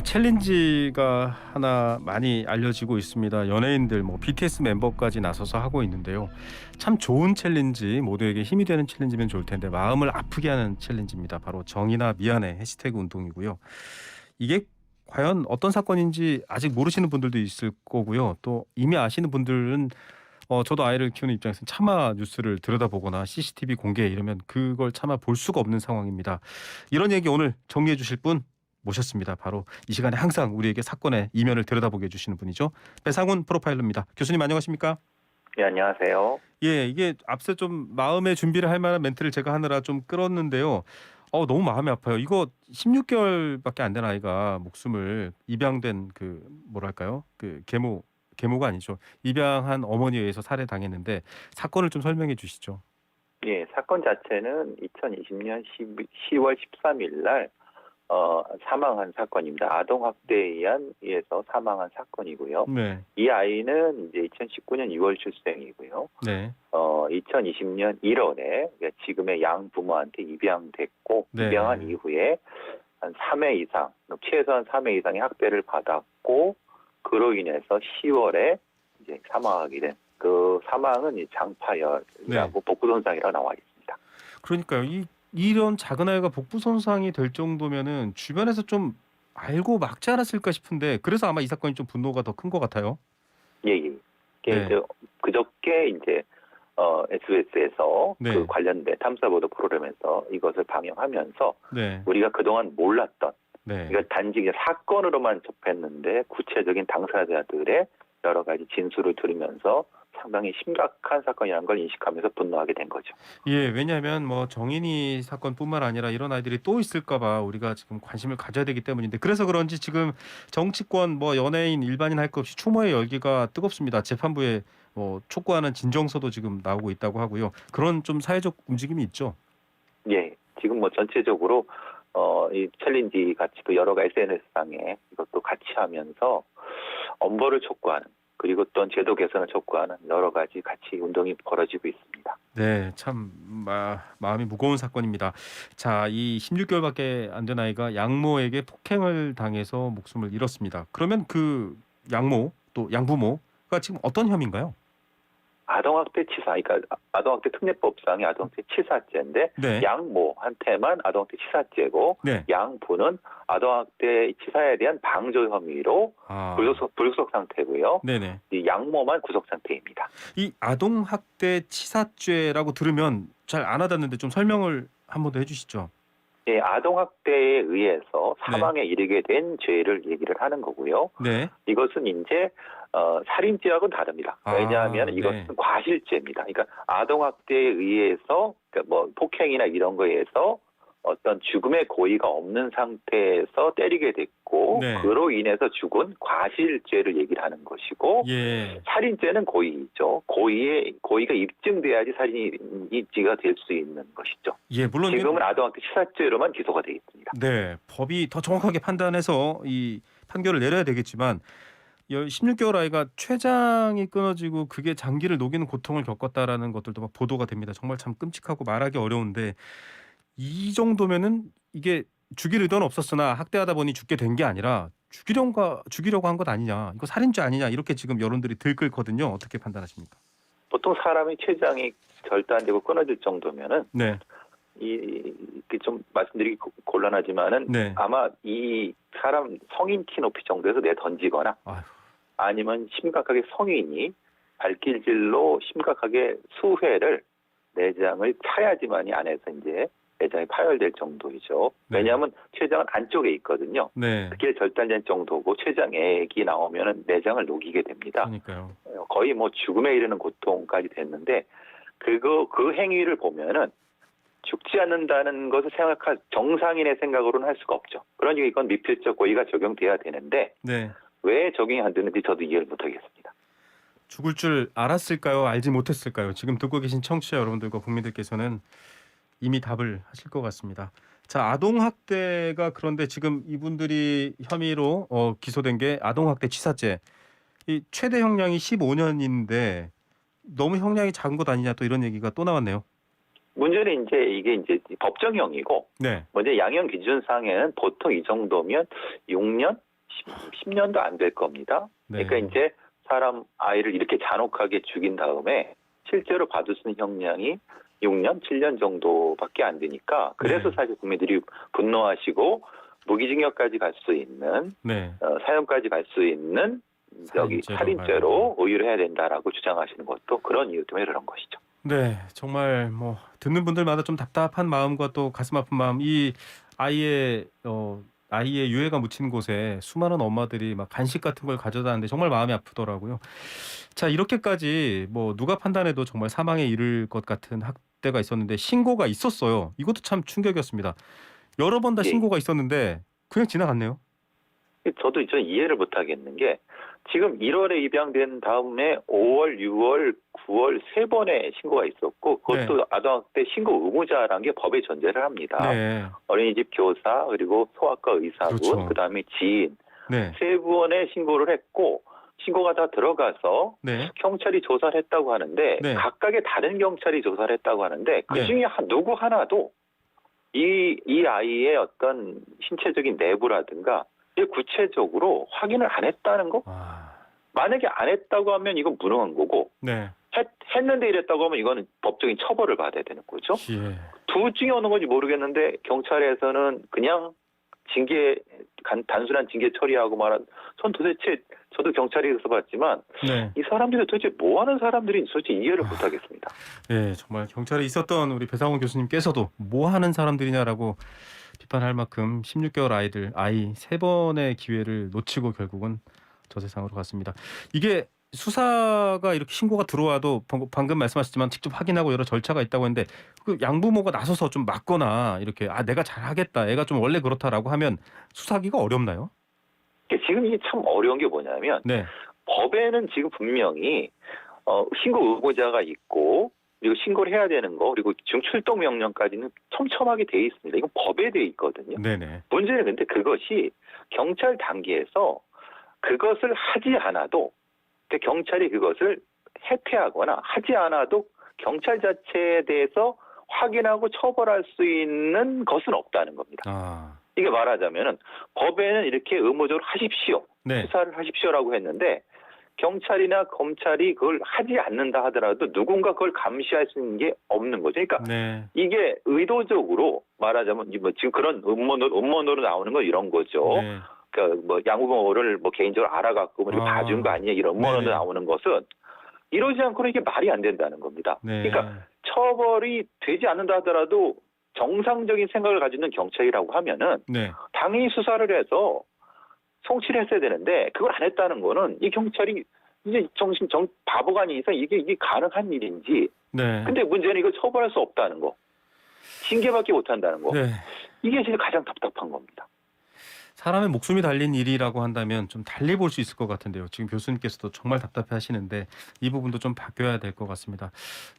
챌린지가 하나 많이 알려지고 있습니다. 연예인들 BTS 멤버까지 나서서 하고 있는데요. 참 좋은 챌린지, 모두에게 힘이 되는 챌린지면 좋을 텐데 마음을 아프게 하는 챌린지입니다. 바로 정의나 미안해 해시태그 운동이고요. 이게 과연 어떤 사건인지 아직 모르시는 분들도 있을 거고요. 또 이미 아시는 분들은 저도 아이를 키우는 입장에서 차마 뉴스를 들여다보거나 CCTV 공개 이러면 그걸 차마 볼 수가 없는 상황입니다. 이런 얘기 오늘 정리해 주실 분 모셨습니다. 바로 이 시간에 항상 우리에게 사건의 이면을 들여다보게 해주시는 분이죠. 배상훈 프로파일러입니다. 교수님 안녕하십니까? 네, 안녕하세요. 예, 이게 앞서 좀 마음의 준비를 할 만한 멘트를 제가 하느라 좀 끌었는데요. 너무 마음이 아파요. 이거 16개월밖에 안 된 아이가 목숨을 입양된 그 뭐랄까요? 그 계모가 아니죠. 입양한 어머니에 의해서 살해당했는데 사건을 좀 설명해 주시죠. 예, 사건 자체는 2020년 10월 13일 날 사망한 사건입니다. 아동 학대에 의해서 사망한 사건이고요. 네, 이 아이는 이제 2019년 6월 출생이고요. 네, 2020년 1월에 지금의 양 부모한테 입양됐고 네. 입양한 이후에 한 3회 이상, 최소한 3회 이상의 학대를 받았고 그로 인해서 10월에 이제 사망하게 된 그 사망은 이 장파열이라고 네. 복부 손상이라고 나와 있습니다. 그러니까요. 이런 작은 아이가 복부 손상이 될 정도면은 주변에서 좀 알고 막지 않았을까 싶은데 그래서 아마 이 사건이 좀 분노가 더 큰 것 같아요. 예, 예. 이게 네. 이제 그저께 이제 SBS에서 네. 그 관련된 탐사보도 프로그램에서 이것을 방영하면서 네. 우리가 그동안 몰랐던 네. 이걸 단지 이제 사건으로만 접했는데 구체적인 당사자들의 여러 가지 진술을 들으면서 상당히 심각한 사건이라는 걸 인식하면서 분노하게 된 거죠. 예, 왜냐하면 정인이 사건뿐만 아니라 이런 아이들이 또 있을까 봐 우리가 지금 관심을 가져야 되기 때문인데 그래서 그런지 지금 정치권 연예인 일반인 할 것 없이 추모의 열기가 뜨겁습니다. 재판부에 촉구하는 진정서도 지금 나오고 있다고 하고요. 그런 좀 사회적 움직임이 있죠. 예, 지금 전체적으로 이 챌린지 같이 또 여러 가지 SNS상에 이것도 같이 하면서 엄벌을 촉구하는 그리고 또 제도 개선을 촉구하는 여러 가지 같이 운동이 벌어지고 있습니다. 네, 참 마음이 무거운 사건입니다. 자, 이 16개월밖에 안 된 아이가 양모에게 폭행을 당해서 목숨을 잃었습니다. 그러면 그 양모 또 양부모가 지금 어떤 혐의인가요? 아동학대 치사, 그러니까 아동학대 특례법상의 아동학대 치사죄인데 네, 양모한테만 아동학대 치사죄고 네, 양부는 아동학대 치사에 대한 방조 혐의로 아, 불구속 상태고요. 네네. 이 양모만 구속 상태입니다. 이 아동학대 치사죄라고 들으면 잘 안 와닿는데 좀 설명을 한 번 더 해주시죠. 예, 아동학대에 의해서 네, 사망에 이르게 된 죄를 얘기를 하는 거고요. 네, 이것은 이제 살인죄하고는 다릅니다. 왜냐하면 네. 이것은 과실죄입니다. 그러니까 아동학대에 의해서 그러니까 폭행이나 이런 거에 의해서 어떤 죽음의 고의가 없는 상태에서 때리게 됐고 네. 그로 인해서 죽은 과실죄를 얘기를 하는 것이고 예, 살인죄는 고의죠. 고의가 입증돼야지 살인죄가 될 수 있는 것이죠. 예, 물론 지금은 아동학대 치사죄로만 기소가 되어 있습니다. 네, 법이 더 정확하게 판단해서 이 판결을 내려야 되겠지만 16개월 아이가 췌장이 끊어지고 그게 장기를 녹이는 고통을 겪었다라는 것들도 막 보도가 됩니다. 정말 참 끔찍하고 말하기 어려운데 이 정도면은 이게 죽일 의도는 없었으나 학대하다 보니 죽게 된 게 아니라 죽이려고 한 것 아니냐, 이거 살인죄 아니냐 이렇게 지금 여론들이 들끓거든요. 어떻게 판단하십니까? 보통 사람의 췌장이 절단되고 끊어질 정도면은 네, 이게 좀 말씀드리기 곤란하지만은 네, 아마 이 사람 성인 키 높이 정도에서 내 던지거나 아휴, 아니면 심각하게 성인이 발길질로 심각하게 수회를 내장을 차야지만이 안에서 이제 내장이 파열될 정도이죠. 네. 왜냐하면 췌장은 안쪽에 있거든요. 네, 그게 절단된 정도고 췌장액이 나오면은 내장을 녹이게 됩니다. 그러니까요. 거의 죽음에 이르는 고통까지 됐는데 그 행위를 보면은 죽지 않는다는 것을 생각할 정상인의 생각으로는 할 수가 없죠. 그러니까 이건 미필적 고의가 적용돼야 되는데 네, 왜 적용이 안 되는지 저도 이해를 못하겠습니다. 죽을 줄 알았을까요? 알지 못했을까요? 지금 듣고 계신 청취자 여러분들과 국민들께서는 이미 답을 하실 것 같습니다. 자, 아동학대가 그런데 지금 이분들이 혐의로 기소된 게 아동학대 치사죄. 이 최대 형량이 15년인데 너무 형량이 작은 것 아니냐 또 이런 얘기가 또 나왔네요. 문제는 이제 이게 이제 법정형이고 네. 먼저 양형 기준상에는 보통 이 정도면 6년, 10년도 안 될 겁니다. 네. 그러니까 이제 사람 아이를 이렇게 잔혹하게 죽인 다음에 실제로 받을 수 있는 형량이 6년, 7년 정도밖에 안 되니까 그래서 네. 사실 국민들이 분노하시고 무기징역까지 갈 수 있는 네. 사형까지 갈 수 있는 여기 살인죄로 의유를 해야 된다라고 주장하시는 것도 그런 이유 때문에 그런 것이죠. 네, 정말 뭐 듣는 분들마다 좀 답답한 마음과 또 가슴 아픈 마음, 이 아이의 아이의 유해가 묻힌 곳에 수많은 엄마들이 막 간식 같은 걸 가져다는데 정말 마음이 아프더라고요. 자, 이렇게까지 뭐 누가 판단해도 정말 사망에 이를 것 같은 학대가 있었는데 신고가 있었어요. 이것도 참 충격이었습니다. 여러 번 다 예. 신고가 있었는데 그냥 지나갔네요. 저도 좀 이해를 못 하겠는 게 지금 1월에 입양된 다음에 5월, 6월, 9월 세 번의 신고가 있었고 그것도 네. 아동학대 신고 의무자라는 게 법에 존재를 합니다. 네, 어린이집 교사 그리고 소아과 의사분 그렇죠. 그다음에 지인 네, 세 번의 신고를 했고 신고가 다 들어가서 네, 경찰이 조사를 했다고 하는데 네. 각각의 다른 경찰이 조사를 했다고 하는데 그 네. 중에 누구 하나도 이 아이의 어떤 신체적인 내부라든가 구체적으로 확인을 안 했다는 거? 아, 만약에 안 했다고 하면 이건 무능한 거고 네, 했는데 이랬다고 하면 이거는 법적인 처벌을 받아야 되는 거죠. 예, 둘 중에 어느 건지 모르겠는데 경찰에서는 그냥 단순한 징계 처리하고 말한 전 도대체 저도 경찰에서 봤지만 네. 이 사람들이 도대체 뭐 하는 사람들인지 솔직히 이해를 못 하겠습니다. 예, 정말 경찰에 있었던 우리 배상훈 교수님께서도 뭐 하는 사람들이냐라고 비판할 만큼 16개월 아이 세 번의 기회를 놓치고 결국은 저 세상으로 갔습니다. 이게 수사가 이렇게 신고가 들어와도 방금 말씀하셨지만 직접 확인하고 여러 절차가 있다고 했는데 그 양부모가 나서서 좀 막거나 이렇게 내가 잘하겠다, 애가 좀 원래 그렇다라고 하면 수사하기가 어렵나요? 지금 이게 참 어려운 게 뭐냐면 네, 법에는 지금 분명히 신고 의무자가 있고 그리고 신고를 해야 되는 거 그리고 지금 출동 명령까지는 촘촘하게 돼 있습니다. 이건 법에 돼 있거든요. 네네, 문제는 근데 그것이 경찰 단계에서 그것을 하지 않아도 경찰이 그것을 해태하거나 하지 않아도 경찰 자체에 대해서 확인하고 처벌할 수 있는 것은 없다는 겁니다. 아, 이게 말하자면은 법에는 이렇게 의무적으로 하십시오. 네, 수사를 하십시오라고 했는데 경찰이나 검찰이 그걸 하지 않는다 하더라도 누군가 그걸 감시할 수 있는 게 없는 거죠. 그러니까 네, 이게 의도적으로 말하자면 뭐 지금 그런 음모론으로 나오는 건 이런 거죠. 네, 그러니까 뭐 양부모를 뭐 개인적으로 알아갖고 뭐 이렇게 봐준 거 아니냐 이런 음모론으로 네네. 나오는 것은 이러지 않고는 이게 말이 안 된다는 겁니다. 네. 그러니까 처벌이 되지 않는다 하더라도 정상적인 생각을 가지고 있는 경찰이라고 하면은 네. 당연히 수사를 해서 송치를 했어야 되는데 그걸 안 했다는 거는 이 경찰이 이제 바보가 아니니까 이게 가능한 일인지. 네. 근데 문제는 이걸 처벌할 수 없다는 거. 징계밖에 못 한다는 거. 네. 이게 진짜 가장 답답한 겁니다. 사람의 목숨이 달린 일이라고 한다면 좀 달리 볼 수 있을 것 같은데요. 지금 교수님께서도 정말 답답해 하시는데 이 부분도 좀 바뀌어야 될 것 같습니다.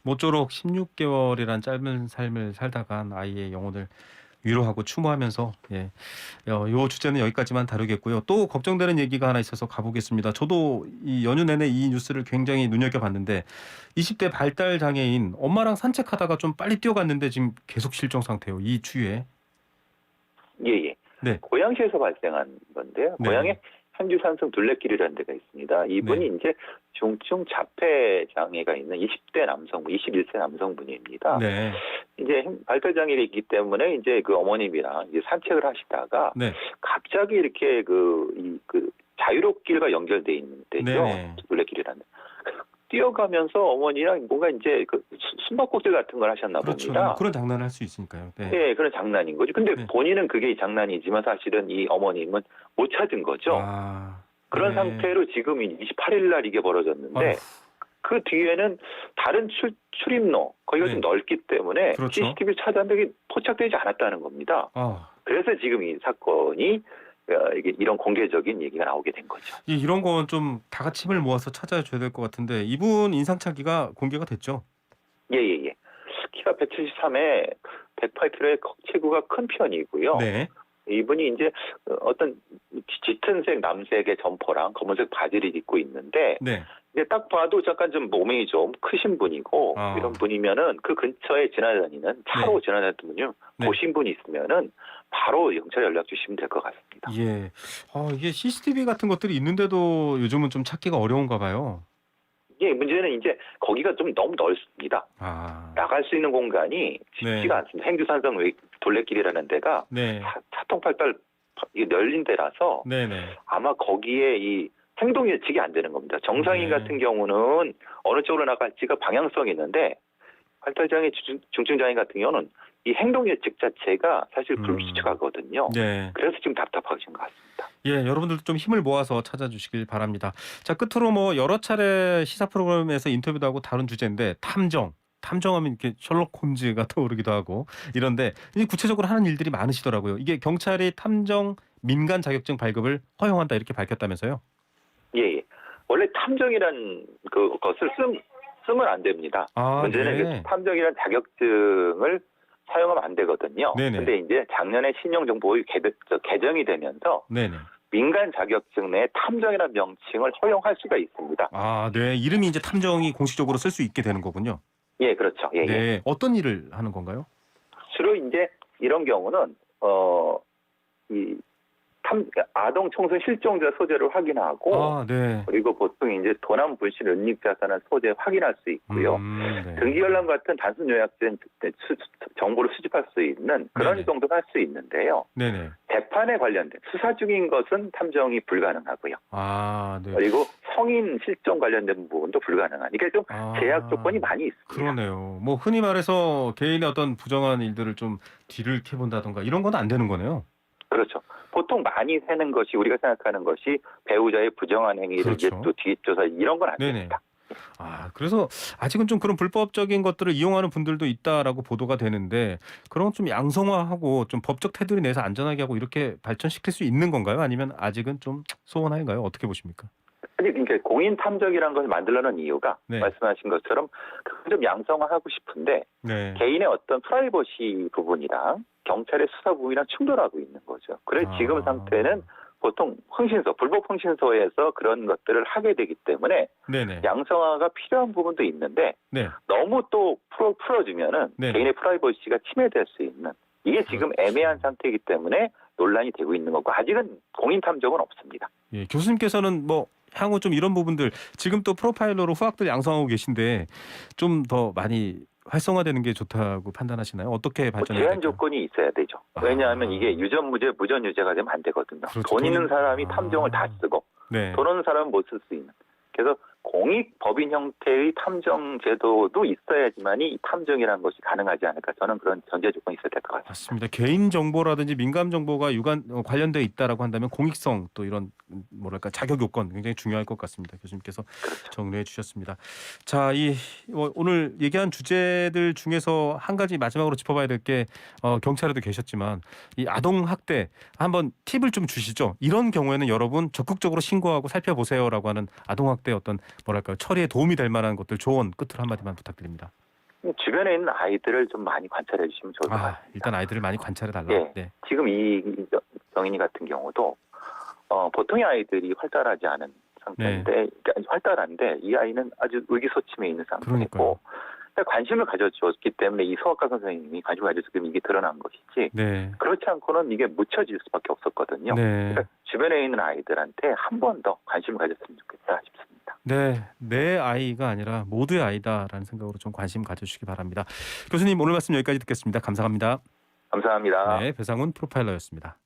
모쪼록 16개월이란 짧은 삶을 살다간 아이의 영혼을 위로하고 추모하면서 요 주제는 여기까지만 다루겠고요. 또 걱정되는 얘기가 하나 있어서 가보겠습니다. 저도 이 연휴 내내 이 뉴스를 굉장히 눈여겨봤는데 20대 발달 장애인 엄마랑 산책하다가 좀 빨리 뛰어갔는데 지금 계속 실종 상태예요. 이 추위에. 예. 네. 고양시에서 발생한 건데요. 네. 고양에 한주산성 둘레길이라는 데가 있습니다. 이분이 네. 이제 중증 자폐 장애가 있는 20대 남성분, 21세 남성분입니다. 네. 이제 발달 장애가 있기 때문에 이제 그 어머님이랑 이제 산책을 하시다가 네. 갑자기 이렇게 그 자유롭길과 연결돼 있는 데죠. 네네. 둘레길이라는. 뛰어가면서 어머니랑 뭔가 이제 그 숨바꼭질 같은 걸 하셨나 그렇죠. 봅니다. 그런 장난을 할 수 있으니까요. 네. 네, 그런 장난인 거죠. 근데 네. 본인은 그게 장난이지만 사실은 이 어머님은 못 찾은 거죠. 그런 네. 상태로 지금 28일 날 이게 벌어졌는데 아휴. 그 뒤에는 다른 출입로 거기가 네. 좀 넓기 때문에 그렇죠. CCTV를 찾았는데 포착되지 않았다는 겁니다. 아, 그래서 지금 이 사건이 이게 이런 공개적인 얘기가 나오게 된 거죠. 이런 건 좀 다 같이 힘을 모아서 찾아줘야 될 것 같은데 이분 인상착의가 공개가 됐죠? 예. 키가 173에 108kg의 체구가 큰 편이고요. 네. 이분이 이제 어떤 짙은색 남색의 점퍼랑 검은색 바지를 입고 있는데 네. 이제 딱 봐도 잠깐 좀 몸이 좀 크신 분이고 아. 이런 분이면은 그 근처에 지나다니는 차로 네. 지나다니는 분이 네. 보신 분이 있으면은 바로 경찰 연락 주시면 될 것 같습니다. 예. 이게 CCTV 같은 것들이 있는데도 요즘은 좀 찾기가 어려운가 봐요. 이게 문제는 이제 거기가 좀 너무 넓습니다. 아. 나갈 수 있는 공간이 쉽지가 않습니다. 행주산성 둘레길이라는 데가 네. 차통팔달 열린 데라서 네네. 아마 거기에 이 행동 예측이 안 되는 겁니다. 정상인 네. 같은 경우는 어느 쪽으로 나갈지가 방향성이 있는데 발달장애, 중증장애 같은 경우는 이 행동 예측 자체가 사실 불규칙하거든요. 네. 그래서 지금 답답하신 것 같습니다. 예, 여러분들도 좀 힘을 모아서 찾아주시길 바랍니다. 자, 끝으로 뭐 여러 차례 시사 프로그램에서 인터뷰도 하고 다룬 주제인데 탐정하면 이렇게 셜록 홈즈가 떠오르기도 하고 이런데 이 구체적으로 하는 일들이 많으시더라고요. 이게 경찰이 탐정 민간 자격증 발급을 허용한다 이렇게 밝혔다면서요? 예. 원래 탐정이란 그것을 쓰면 안 됩니다. 아, 문제는 네. 그 탐정이란 자격증을 사용하면 안 되거든요. 네네. 근데 이제 작년에 신용정보법이 개정이 되면서 네네. 민간 자격증 내에 탐정이라는 명칭을 허용할 수가 있습니다. 아, 네. 이름이 이제 탐정이 공식적으로 쓸 수 있게 되는 거군요. 예, 그렇죠. 예, 예. 네. 어떤 일을 하는 건가요? 주로 이제 이런 경우는 이 아동 청소년 실종자 소재를 확인하고 아, 네. 그리고 보통 이제 도난 분실 은닉 자산을 소재 확인할 수 있고요. 네. 등기 열람 같은 단순 요약된 정보를 수집할 수 있는 그런 네네. 정도는 할 수 있는데요. 네네. 재판에 관련된 수사 중인 것은 탐정이 불가능하고요. 아, 네. 그리고 성인 실종 관련된 부분도 불가능한. 이게 좀 제약 조건이 많이 있습니다. 그러네요. 뭐 흔히 말해서 개인의 어떤 부정한 일들을 좀 뒤를 캐본다던가 이런 건 안 되는 거네요. 그렇죠. 보통 많이 새는 것이 우리가 생각하는 것이 배우자의 부정한 행위를 그렇죠. 이제 또 뒷조사 이런 건 안 네네. 됩니다. 아, 그래서 아직은 좀 그런 불법적인 것들을 이용하는 분들도 있다라고 보도가 되는데 그런 건 좀 양성화하고 좀 법적 테두리 내에서 안전하게 하고 이렇게 발전시킬 수 있는 건가요? 아니면 아직은 좀 소원한가요? 어떻게 보십니까? 아니, 그러니까 공인 탐정이라는 것을 만들려는 이유가 네. 말씀하신 것처럼 그걸 좀 양성화하고 싶은데 네. 개인의 어떤 프라이버시 부분이랑 경찰의 수사 부분이랑 충돌하고 있는 거죠. 그래서 지금 상태는 보통 불법 흥신소에서 그런 것들을 하게 되기 때문에 네네. 양성화가 필요한 부분도 있는데 네. 너무 또 풀어주면은 네네. 개인의 프라이버시가 침해될 수 있는 이게 지금 그렇죠. 애매한 상태이기 때문에 논란이 되고 있는 거고 아직은 공인 탐정은 없습니다. 예, 교수님께서는 뭐 향후 좀 이런 부분들 지금 또 프로파일러로 후학들 양성하고 계신데 좀 더 많이 활성화되는 게 좋다고 판단하시나요? 어떻게 발전해야 제한 될까요? 조건이 있어야 되죠. 왜냐하면 이게 유전무죄, 무전유죄가 되면 안 되거든요. 그렇죠. 돈 있는 사람이 아. 탐정을 다 쓰고 네. 돈 없는 사람은 못 쓸 수 있는. 그래서 공익 법인 형태의 탐정 제도도 있어야지만이 이 탐정이라는 것이 가능하지 않을까. 저는 그런 전제 조건이 있어야 될 것 같습니다. 맞습니다. 개인 정보라든지 민감 정보가 관련돼 있다라고 한다면 공익성 또 이런 뭐랄까 자격 요건 굉장히 중요할 것 같습니다. 교수님께서 정리해 주셨습니다. 자, 오늘 얘기한 주제들 중에서 한 가지 마지막으로 짚어봐야 될 게 경찰에도 계셨지만 이 아동 학대 한번 팁을 좀 주시죠. 이런 경우에는 여러분 적극적으로 신고하고 살펴보세요라고 하는 아동 학대 어떤 뭐랄까요 처리에 도움이 될 만한 것들 조언 끝으로 한마디만 부탁드립니다. 주변에 있는 아이들을 좀 많이 관찰해 주시면 좋을 것 같습니다. 일단 아이들을 많이 관찰해 달라. 예. 네. 지금 이 정인이 같은 경우도 보통의 아이들이 활달하지 않은 상태인데 그러니까 활달한데 이 아이는 아주 의기소침해 있는 상태고 그러니까요. 관심을 가져줬기 때문에 이 서학과 선생님이 관심을 가져줬기 때문에 이게 드러난 것이지 네. 그렇지 않고는 이게 묻혀질 수밖에 없었거든요. 네. 그러니까 주변에 있는 아이들한테 한 번 더 관심을 가졌으면 좋겠다 싶습니다. 네, 내 아이가 아니라 모두의 아이다라는 생각으로 좀 관심 가져주시기 바랍니다. 교수님 오늘 말씀 여기까지 듣겠습니다. 감사합니다. 감사합니다. 네, 배상훈 프로파일러였습니다.